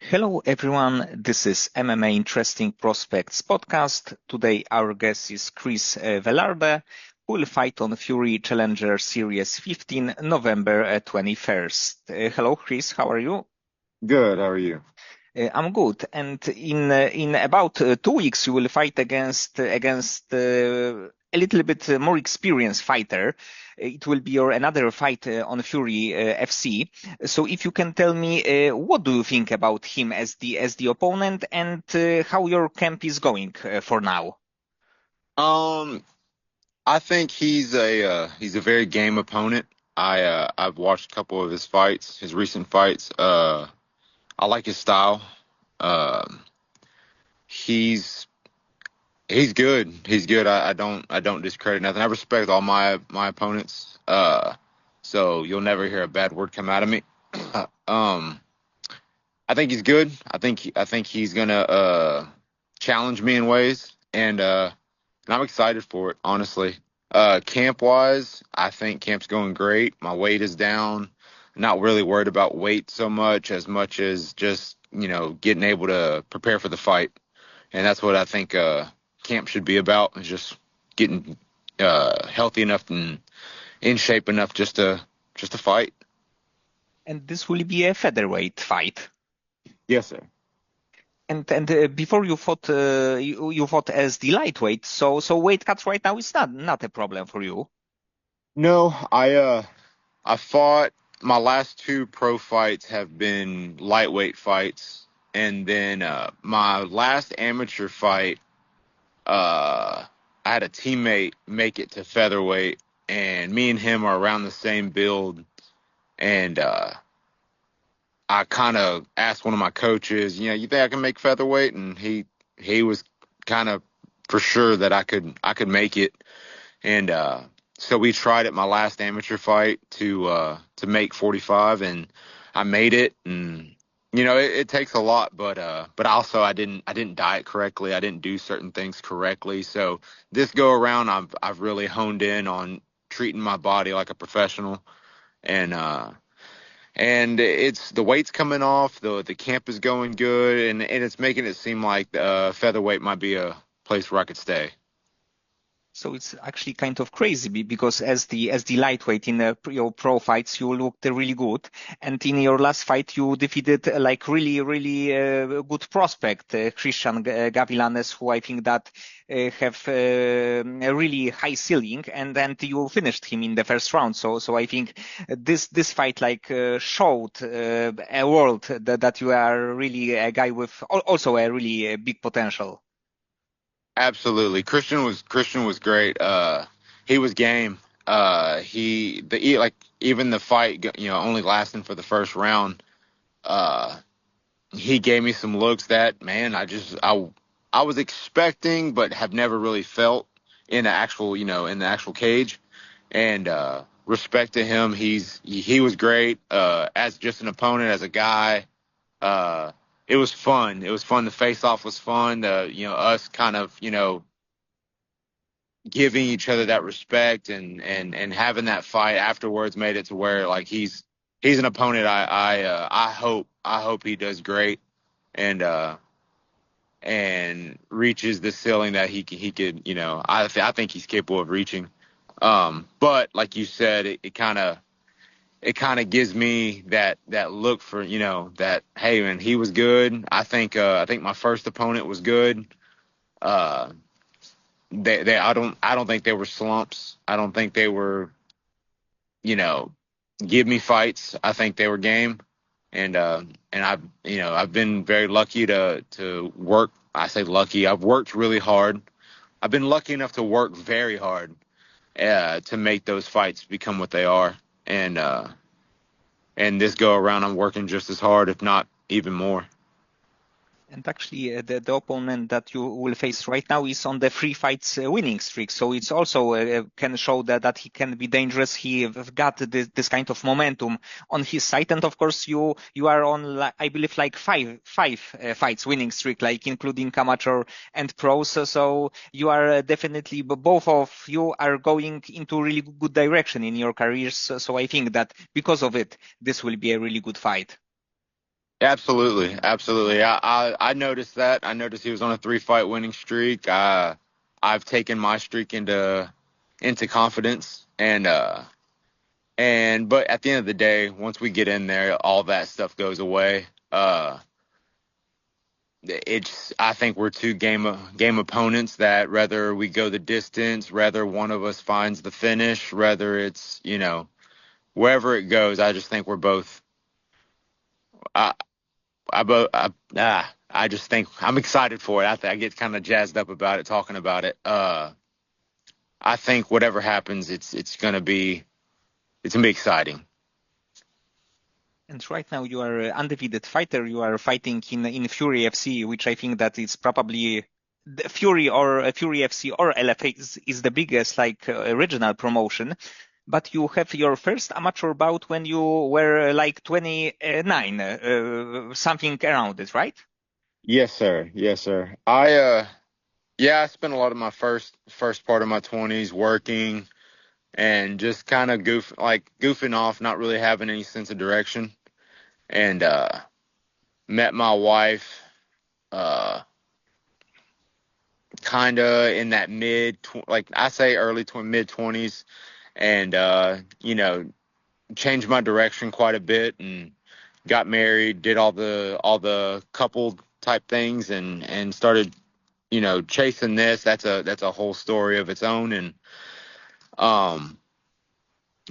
Hello everyone, this is MMA Interesting Prospects podcast. Today our guest is Chris Velarde, who will fight on Fury Challenger Series 15, November 21st. Hello Chris, how are you? Good. How are you? I'm good. And in about 2 weeks, you will fight against a little bit more experienced fighter. It will be your another fight on Fury FC. So if you can tell me what do you think about him as the opponent and how your camp is going for now? Um, I think he's a very game opponent. I've watched a couple of his fights, his recent fights. I like his style. Um, he's he's good. He's good. I don't discredit nothing. I respect all my opponents. So you'll never hear a bad word come out of me. Um, I think he's good. I think he's gonna challenge me in ways, and I'm excited for it, honestly. Camp wise, I think camp's going great. My weight is down. Not really worried about weight so much as just, getting able to prepare for the fight. And that's what I think camp should be about, is just getting healthy enough and in shape enough just to fight. And this will be a featherweight fight. Yes, sir. And before you fought as the lightweight, so weight cuts right now is not a problem for you. No, I fought my last two pro fights have been lightweight fights, and then my last amateur fight, I had a teammate make it to featherweight, and me and him are around the same build, and I kind of asked one of my coaches, you think I can make featherweight, and he was kind of for sure that I could make it, and so we tried at my last amateur fight to make 45, and I made it. And it takes a lot, but also I didn't diet correctly. I didn't do certain things correctly. So this go around, I've really honed in on treating my body like a professional, and it's the weight's coming off. The camp is going good, and it's making it seem like featherweight might be a place where I could stay. So it's actually kind of crazy because as the lightweight in your pro fights, you looked really good, and in your last fight, you defeated like really good prospect, Christian Gavilanes, who I think that have a really high ceiling, and then you finished him in the first round. So I think this fight like showed a world that you are really a guy with also a really big potential. Absolutely. Christian was great. He was game. Like even the fight, only lasting for the first round. Uh, he gave me some looks that, man, I was expecting, but have never really felt in the actual cage. And respect to him, he was great. As just an opponent, as a guy. Uh, it was fun. It was fun. The face off was fun. Us kind of, giving each other that respect, and having that fight afterwards made it to where, like, he's an opponent. I hope he does great, and and reaches the ceiling that he could. I think he's capable of reaching. But like you said, it kind of gives me that look for, that, hey man, he was good. I think my first opponent was good. Uh, I don't think they were slumps. I don't think they were, you know, give me fights. I think they were game. And I've been very lucky to work. I say lucky. I've worked really hard. I've been lucky enough to work very hard to make those fights become what they are. And this go around, I'm working just as hard, if not even more. And actually, the opponent that you will face right now is on the three fights winning streak. So it's also can show that he can be dangerous. He have got this kind of momentum on his side. And of course, you are on, I believe, like five fights winning streak, like including amateur and pros. So you are definitely, both of you are going into really good direction in your careers. So I think that because of it, this will be a really good fight. Absolutely, absolutely. I noticed that. I noticed he was on a 3 fight winning streak. I've taken my streak into confidence, and but at the end of the day, once we get in there, all that stuff goes away. It's I think we're two game opponents that rather we go the distance, rather one of us finds the finish, rather it's wherever it goes. I just think we're both. I I just think I'm excited for it. I get kind of jazzed up about it, talking about it. I think whatever happens, it's gonna be exciting. And right now you are an undefeated fighter. You are fighting in Fury FC, which I think that is probably the Fury FC or LFA is the biggest regional promotion. But you have your first amateur bout when you were like 29, something around it, right? Yes, sir. Yes, sir. I spent a lot of my first part of my 20s working and just kind of goofing off, not really having any sense of direction. And met my wife uh kind of in that like I say mid 20s, and changed my direction quite a bit and got married, did all the couple type things, and started chasing this. That's a whole story of its own. And um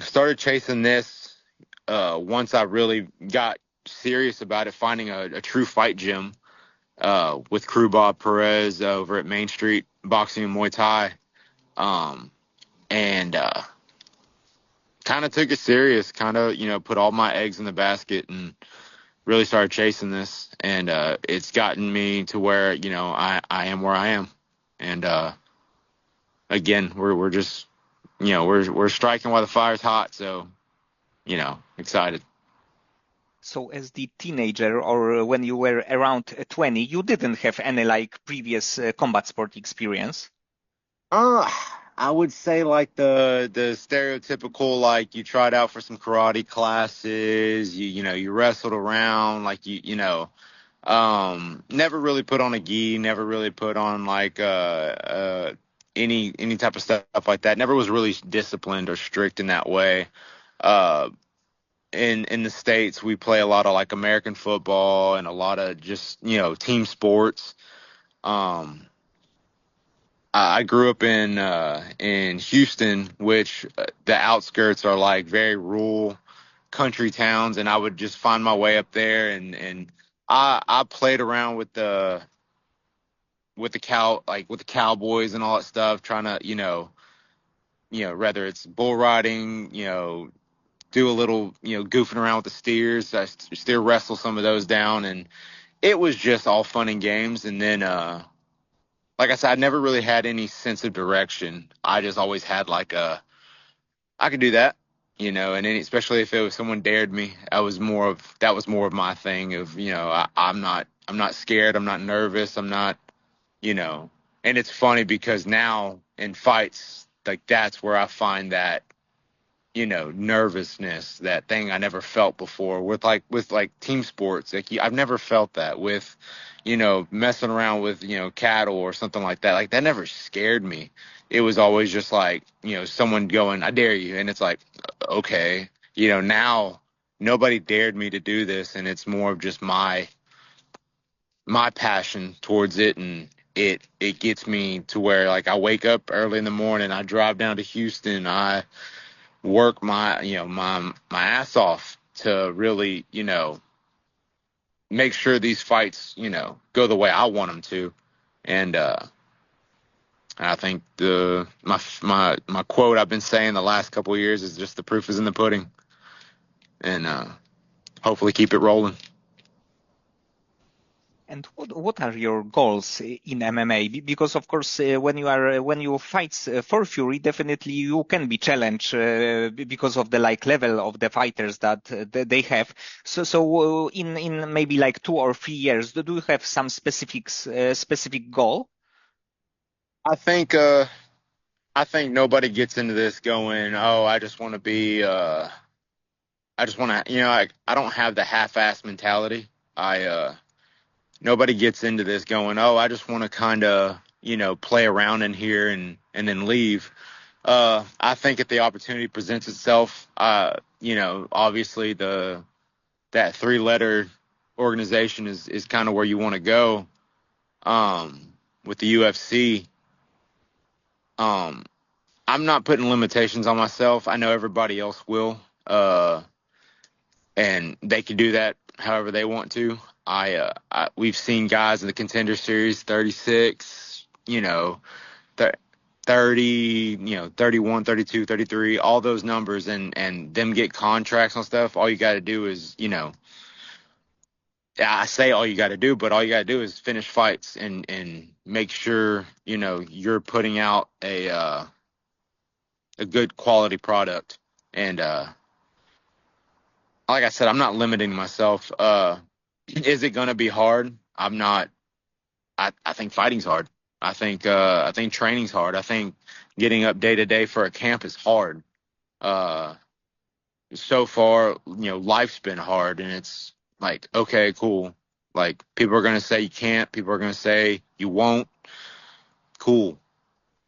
started chasing this once I really got serious about it, finding a true fight gym with Crew Bob Perez over at Main Street Boxing and Muay Thai. Um, and kind of took it serious, kind of, put all my eggs in the basket and really started chasing this. And it's gotten me to where, I am where I am. And again, we're just, we're striking while the fire's hot. So, excited. So as the teenager or when you were around 20, you didn't have any like previous combat sport experience. Uh, I would say like the stereotypical, like you tried out for some karate classes, you wrestled around, like never really put on a gi, never really put on like any type of stuff like that. Never was really disciplined or strict in that way. Uh in the States we play a lot of like American football and a lot of just, team sports. Um I grew up in Houston, which the outskirts are like very rural country towns, and I would just find my way up there, and I played around with the cowboys and all that stuff, trying to whether it's bull riding, do a little goofing around with the steers. I steer wrestle some of those down, and it was just all fun and games. And then like I said, I never really had any sense of direction. I just always had like I could do that, and then especially if it was someone dared me, that was more of my thing of, I'm not scared, I'm not nervous, I'm not, you know, and it's funny because now in fights, like that's where I find that, nervousness, that thing I never felt before with team sports. Like I've never felt that with, messing around with, cattle or something like that. Like that never scared me. It was always just like, someone going, I dare you. And it's like, okay, now nobody dared me to do this. And it's more of just my passion towards it. And it gets me to where like I wake up early in the morning, I drive down to Houston, I work my ass off to really make sure these fights go the way I want them to. And I think my quote I've been saying the last couple of years is just the proof is in the pudding. And hopefully keep it rolling. And what are your goals in MMA? Because of course, when you fight for Fury, definitely you can be challenged because of the like level of the fighters that they have. So in maybe like 2 or 3 years, do you have some specific goal? I think I think nobody gets into this going, oh, I just want to, I don't have the half-ass mentality. Nobody gets into this going, oh, I just want to kind of, play around in here and then leave. I think if the opportunity presents itself, obviously that three-letter organization is kind of where you want to go. With the UFC, um, I'm not putting limitations on myself. I know everybody else will, and they can do that however they want to. We've seen guys in the Contender Series 36, 30, 31, 32, 33, all those numbers, and them get contracts and stuff. All you got to do is, I say all you got to do, but all you got to do is finish fights and make sure, you're putting out a good quality product. And like I said, I'm not limiting myself. Is it going to be hard? I'm not. I think fighting's hard. I think training's hard. I think getting up day to day for a camp is hard. Uh, so far, life's been hard, and it's like, okay, cool. Like, people are gonna say you can't. People are gonna say you won't. Cool.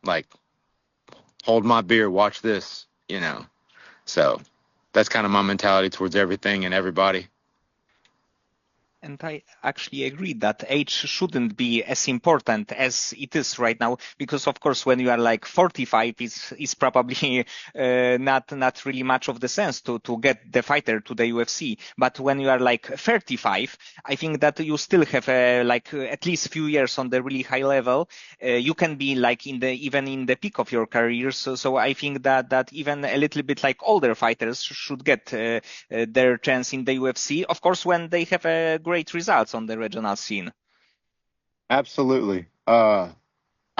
Like, hold my beer, watch this. So that's kind of my mentality towards everything and everybody. And I actually agree that age shouldn't be as important as it is right now, because of course, when you are like 45, it's probably not really much of the sense to get the fighter to the UFC. But when you are like 35, I think that you still have at least few years on the really high level. You can be like even in the peak of your career. So I think that even a little bit like older fighters should get their chance in the UFC. Of course, when they have a great results on the regional scene. Absolutely. I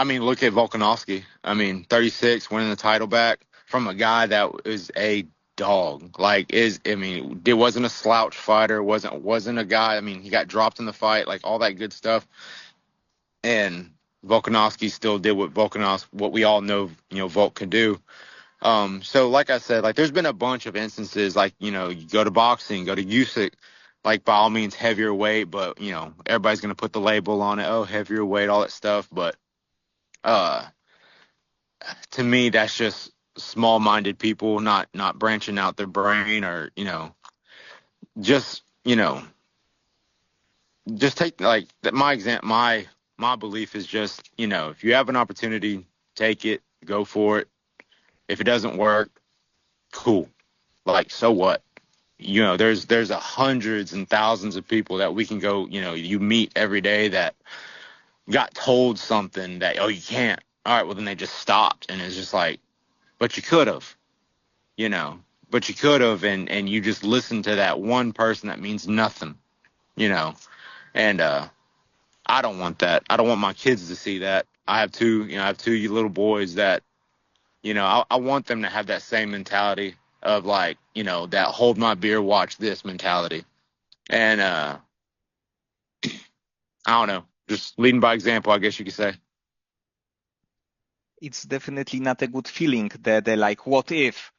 mean, look at Volkanovski. I mean, 36, winning the title back from a guy that is a dog. It wasn't a slouch fighter. Wasn't a guy. I mean, he got dropped in the fight, like all that good stuff. And Volkanovski still did what we all know, Volk can do. So like I said, like there's been a bunch of instances, like, you go to boxing, go to Usyk, like by all means heavier weight, but everybody's gonna put the label on it, oh, heavier weight, all that stuff. But uh, to me, that's just small-minded people not branching out their brain, or just just take like my exam. My belief is just, if you have an opportunity, take it, go for it. If it doesn't work, cool. Like, so what? There's hundreds and thousands of people that we can go, you meet every day that got told something that, oh, you can't. All right, well, then they just stopped. And it's just like, but you could have, you know, but you could have. And you just listened to that one person that means nothing, you know. And I don't want that. I don't want my kids to see that. I have two little boys that, I want them to have that same mentality of, like, that hold my beer, watch this mentality. And I don't know, just leading by example, I guess you could say. It's definitely not a good feeling. The like, what if?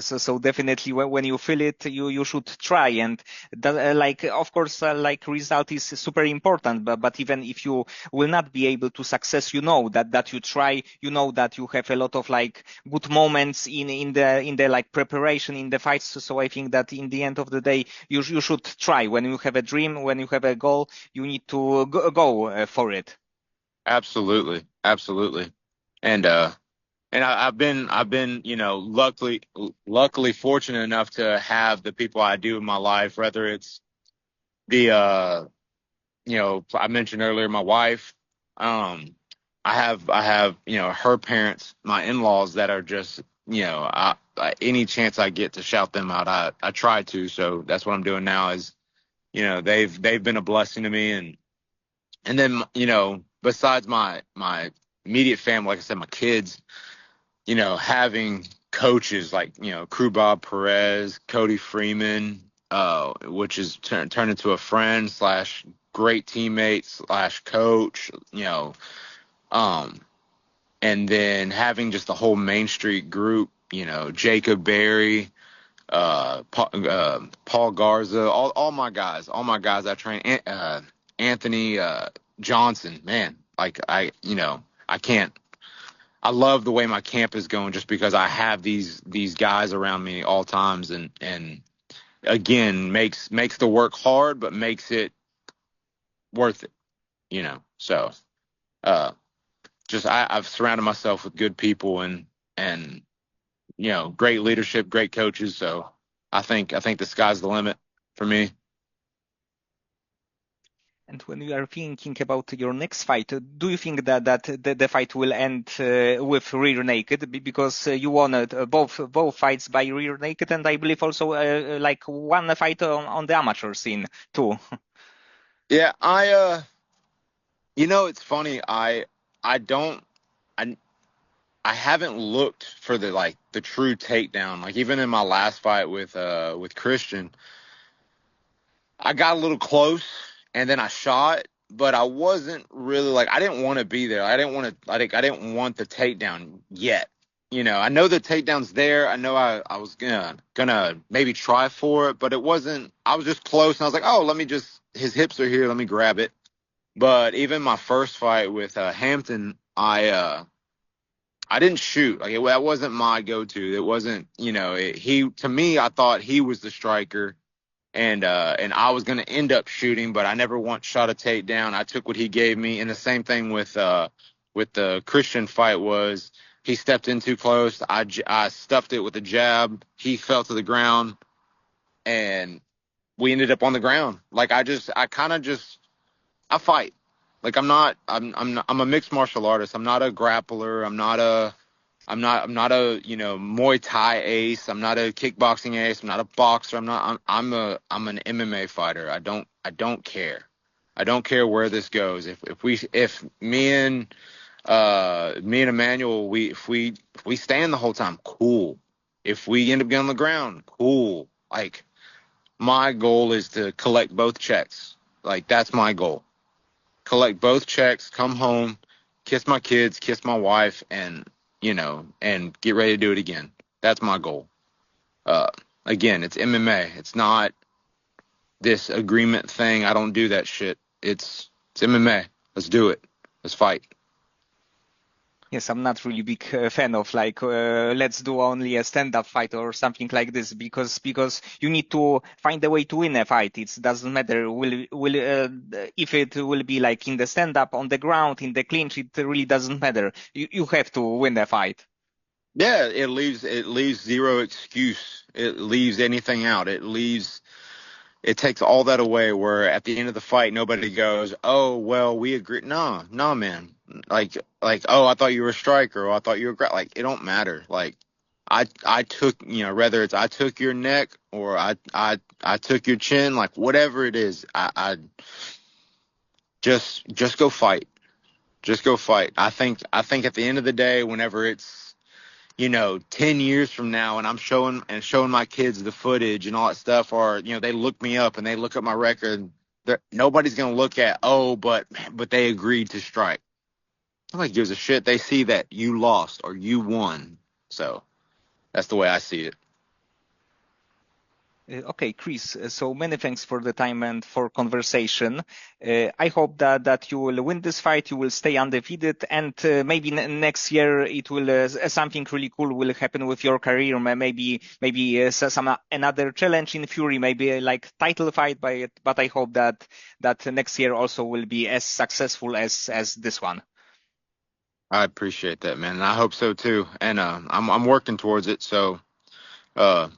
So definitely when you feel it, you should try. And that, of course, like result is super important. But even if you will not be able to success, that you try. That you have a lot of like good moments in the like preparation in the fights. So I think that in the end of the day, you should try. When you have a dream, when you have a goal, you need to go for it. Absolutely, absolutely. And I've been, luckily fortunate enough to have the people I do in my life, whether it's the, I mentioned earlier, my wife. Um, I have, her parents, my in-laws, that are just, any chance I get to shout them out, I try to. So that's what I'm doing now is, they've been a blessing to me. And then, besides my immediate family, like I said, my kids, having coaches like, Crew Bob Perez, Cody Freeman, which is turned into a friend slash great teammate slash coach, um, and then having just the whole Main Street group, Jacob Berry, Paul Garza, all my guys I train, Anthony Johnson, man, like I can't. I love the way my camp is going just because I have these guys around me all times, and again makes the work hard, but makes it worth it, So uh, just I've surrounded myself with good people and great leadership, great coaches. So I think the sky's the limit for me. And when you are thinking about your next fight, do you think that the fight will end with rear naked? Because you won both fights by rear naked, and I believe also like one fight on the amateur scene too. Yeah, it's funny. I don't I I haven't looked for the true takedown. Like even in my last fight with Christian, I got a little close and then I shot, but I wasn't really like I didn't want to be there. I didn't want the takedown yet. I know the takedown's there. I know I was gonna maybe try for it, but it wasn't. I was just close and I was like, oh, let me just his hips are here, let me grab it. But even my first fight with Hampton, I didn't shoot. Like that wasn't my go-to. It wasn't, he to me, I thought he was the striker and I was going to end up shooting, but I never once shot a takedown. I took what he gave me, and the same thing with the Christian fight was he stepped in too close. I stuffed it with a jab. He fell to the ground, and we ended up on the ground. Like I kind of just I fight. Like I'm a mixed martial artist. I'm not a grappler. I'm not a Muay Thai ace. I'm not a kickboxing ace. I'm not a boxer. I'm an MMA fighter. I don't care. I don't care where this goes. If me and Emmanuel if we stand the whole time, cool. If we end up getting on the ground, cool. Like my goal is to collect both checks. Like that's my goal. Collect both checks, come home, kiss my kids, kiss my wife, and get ready to do it again. That's my goal. Uh, Again, it's MMA. It's not this agreement thing. I don't do that shit. It's MMA. Let's do it. Let's fight. Yes, I'm not really big fan of like let's do only a stand-up fight or something like this because you need to find a way to win a fight. It doesn't matter will if it will be like in the stand-up, on the ground, in the clinch. It really doesn't matter. You have to win a fight. Yeah, it leaves zero excuse. It leaves anything out. It takes all that away where at the end of the fight nobody goes, oh well, we agree. No, no, man. Oh, I thought you were a striker, or I thought you were like it don't matter. Like I took, whether it's I took your neck or I took your chin, like whatever it is, I just go fight. Just go fight. I think at the end of the day, whenever it's 10 years from now and I'm showing my kids the footage and all that stuff, or, they look me up and they look at my record, nobody's going to look at, oh, but they agreed to strike. Nobody gives a shit. They see that you lost or you won. So that's the way I see it. Okay, Chris, so many thanks for the time and for conversation. I hope that you will win this fight, you will stay undefeated, and maybe next year it will something really cool will happen with your career. Maybe some another challenge in Fury, maybe like title fight. But I hope that next year also will be as successful as this one. I appreciate that, man. And I hope so too. And I'm working towards it. So uh,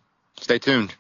stay tuned.